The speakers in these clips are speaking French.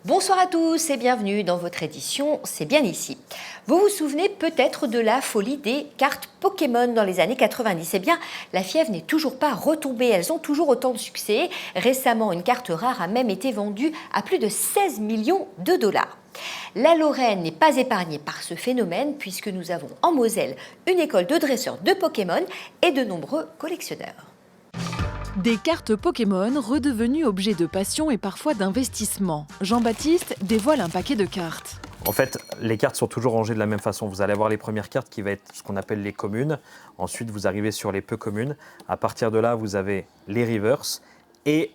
Bonsoir à tous et bienvenue dans votre édition C'est bien ici. Vous vous souvenez peut-être de la folie des cartes Pokémon dans les années 90. Eh bien, la fièvre n'est toujours pas retombée, elles ont toujours autant de succès. Récemment, une carte rare a même été vendue à plus de 16 millions de dollars. La Lorraine n'est pas épargnée par ce phénomène puisque nous avons en Moselle une école de dresseurs de Pokémon et de nombreux collectionneurs. Des cartes Pokémon redevenues objets de passion et parfois d'investissement. Jean-Baptiste dévoile un paquet de cartes. En fait, les cartes sont toujours rangées de la même façon. Vous allez avoir les premières cartes qui vont être ce qu'on appelle les communes. Ensuite, vous arrivez sur les peu communes. À partir de là, vous avez les reverse. Et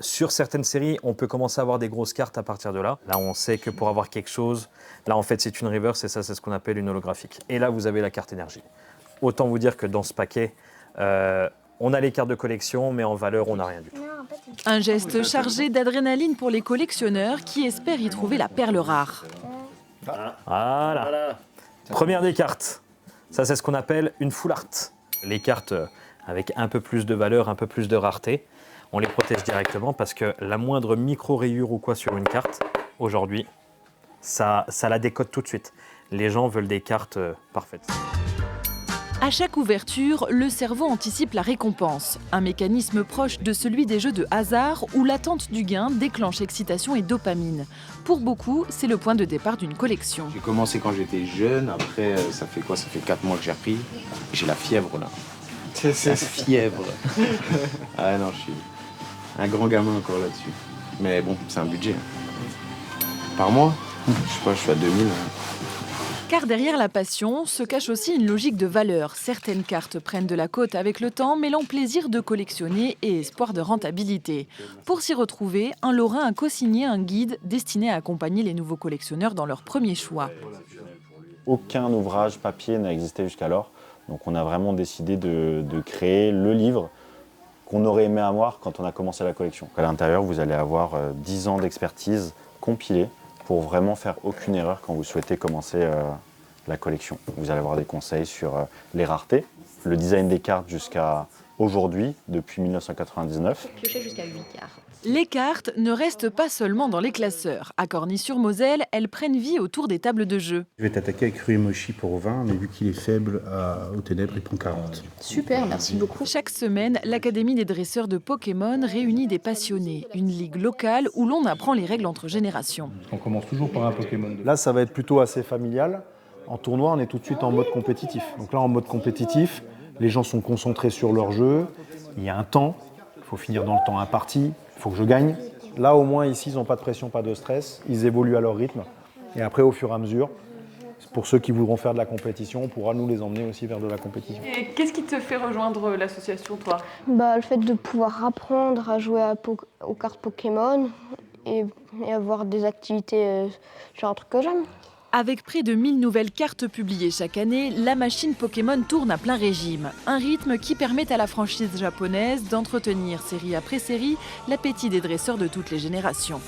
sur certaines séries, on peut commencer à avoir des grosses cartes à partir de là. Là, on sait que pour avoir quelque chose, là, en fait, c'est une reverse et ça, c'est ce qu'on appelle une holographique. Et là, vous avez la carte énergie. Autant vous dire que dans ce paquet, on a les cartes de collection, mais en valeur, on n'a rien du tout. Un geste chargé d'adrénaline pour les collectionneurs qui espèrent y trouver la perle rare. Voilà. Première des cartes. Ça, c'est ce qu'on appelle une full art. Les cartes avec un peu plus de valeur, un peu plus de rareté, on les protège directement parce que la moindre micro-rayure ou quoi sur une carte, aujourd'hui, ça la décode tout de suite. Les gens veulent des cartes parfaites. À chaque ouverture, le cerveau anticipe la récompense. Un mécanisme proche de celui des jeux de hasard où l'attente du gain déclenche excitation et dopamine. Pour beaucoup, c'est le point de départ d'une collection. J'ai commencé quand j'étais jeune, après ça fait quoi? Ça fait 4 mois que j'ai repris. J'ai la fièvre là. C'est la fièvre. Ah non, je suis un grand gamin encore là-dessus. Mais bon, c'est un budget. Par mois, je sais pas, je suis à 2000. Car derrière la passion se cache aussi une logique de valeur. Certaines cartes prennent de la cote avec le temps, mêlant plaisir de collectionner et espoir de rentabilité. Pour s'y retrouver, un Lorrain a co-signé un guide destiné à accompagner les nouveaux collectionneurs dans leur premier choix. Aucun ouvrage papier n'a existé jusqu'alors. Donc on a vraiment décidé de créer le livre qu'on aurait aimé avoir quand on a commencé la collection. À l'intérieur, vous allez avoir 10 ans d'expertise compilée pour vraiment faire aucune erreur quand vous souhaitez commencer la collection. Vous allez avoir des conseils sur les raretés, le design des cartes jusqu'à aujourd'hui, depuis 1999. Piocher jusqu'à 8 cartes. Les cartes ne restent pas seulement dans les classeurs. À Corny-sur-Moselle, elles prennent vie autour des tables de jeu. Je vais t'attaquer avec Ruemoshi pour 20, mais vu qu'il est faible aux ténèbres, il prend 40. Super, merci beaucoup. Chaque semaine, l'Académie des dresseurs de Pokémon réunit des passionnés. Une ligue locale où l'on apprend les règles entre générations. On commence toujours par un Pokémon. Là, ça va être plutôt assez familial. En tournoi, on est tout de suite en mode compétitif. Donc là, en mode compétitif, les gens sont concentrés sur leur jeu. Il y a un temps, il faut finir dans le temps imparti. Il faut que je gagne. Là, au moins, ici, ils n'ont pas de pression, pas de stress. Ils évoluent à leur rythme. Et après, au fur et à mesure, pour ceux qui voudront faire de la compétition, on pourra nous les emmener aussi vers de la compétition. Et qu'est-ce qui te fait rejoindre l'association, toi? Le fait de pouvoir apprendre à jouer aux cartes Pokémon et avoir des activités, genre un truc que j'aime. Avec près de 1000 nouvelles cartes publiées chaque année, la machine Pokémon tourne à plein régime. Un rythme qui permet à la franchise japonaise d'entretenir série après série l'appétit des dresseurs de toutes les générations.